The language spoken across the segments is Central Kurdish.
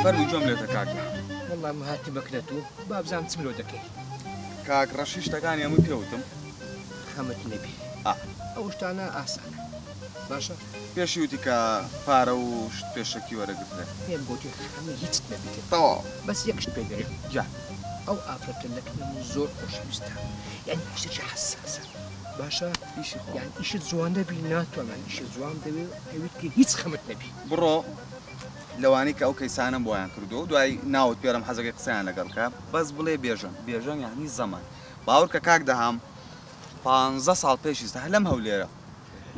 فەرمووی جۆم لێتە کاکدا. وەڵام هاتی بەکرێت و بابزان چ مرۆ دەکەی. کاک ڕەشی شتەکانی هەمووی پێوتم. خەمت نەبی. ئەو شتانە ئاسانە. باشە؟ پێشی وتی کە پارە و شت پێشەکی وەرەگرتێ. پێم گوتی هەمووی هیچ نەبێت. تەواو. بەس یەک شت پێ دەرێ. جا. ئەو ئافرەتە لەکنم زۆر خۆشەویستە. یعنی شتێکی حەساسە. باشە؟ ئیشی خۆ. یعنی ئیشت جوان دەبی ناتوانان ئیشت جوان دەبێت ئەویت کە هیچ خەمت نەبی. بڕۆ لەوانی کە ئەو کەیسانم بۆیان کردو دوای ناوت پێرم حەزەکەی قسەیان لەگەڵ کە بەس بڵێ بێژن یعنی زەمان. باور کە کاک دەهام 15 ساڵ پێشیستا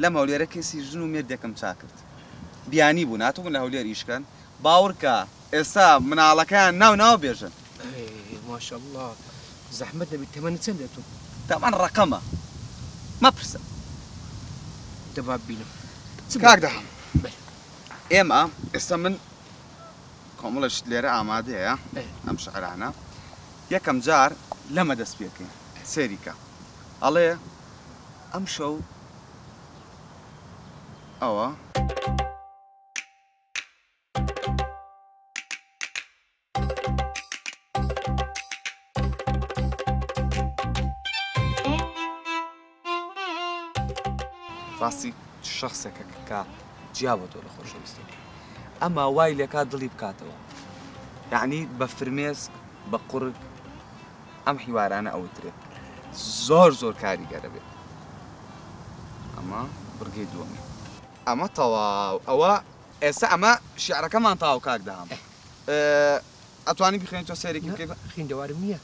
لەم هەولێرە کەسی ژن و مێردێکم چا کرد. بیانی بوو ناتوون لە هەولێر ئیشکەن باور کە ئێستا مناڵەکەیان ناو بێژن. ماشەڵڵا زەحمەت دەبێت تەمەنت چەندە تۆ؟ تەمان ڕەقەمە مەپرسە. دەبا ببینم. کاک دەهام ئێمە ئێستا من کۆمەڵەشت لێرە ئامادەیە ئەم شعرانە یەکەم جار لەمە دەست پێکەین سێریکە ئەڵێ ئەم شەو ئەوە ڕاستی شخصێکە کە جیاوە تۆ لە خۆشەویستی ئەمە وای لێکات دڵی بکاتەوە یعنی بە فرمێسک بە قورگ ئەم حیوارانە ئەوترێت زۆر کاریگەرە بێت ئەمە بڕگەی دووەمی ئەمە تەواو ئەوە ئێستا ئەمە شیعرەکەمان تاو کاک دەهام ئەتوانی بخوێنیت تۆ سەیرێکی بکەیت خوێندەوارم نییە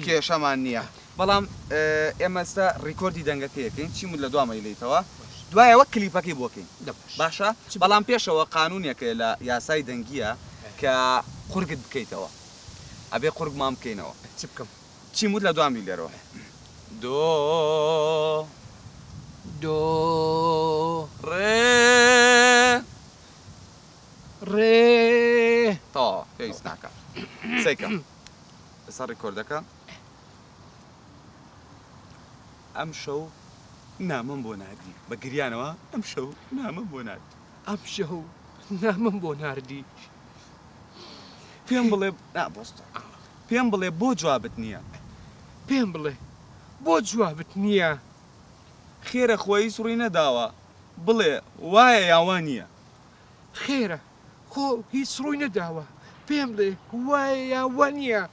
کێشەمان نییە بەڵام ئێمە ئێستا ڕیکۆردی دەنگەکەیەکەین چیمت لە دوامەی لێیتەوە دوایەوە کلیپەکەی بۆکەین باشە بەڵام پێشەوە قانونێکە لە یاسای دەنگیە کە قورگت بکەیتەوە ئەبێ قورگمان بکەینەوە چ بکەم چیمت لە دوامی لێرەوە دۆ ڕێ تەواو پێویست ناکە سەیکە لەسەر ڕیکۆردەکە ئەم شەو نامم بۆ ناردی بە گریانەوە ئەم شەو نامم بۆ ناردی ئەم شەو نامم بۆ ناردی پێم بڵێ پێم بڵێ بۆ جوابت نییە پێم بڵێ بۆ جوابت نییە خێرە خۆی سڕی نەداوە بڵێ وایە یاوان نییە خێرە خۆ هیچ ڕووی نەداوە پێم بڵێ وایە یاوە نییە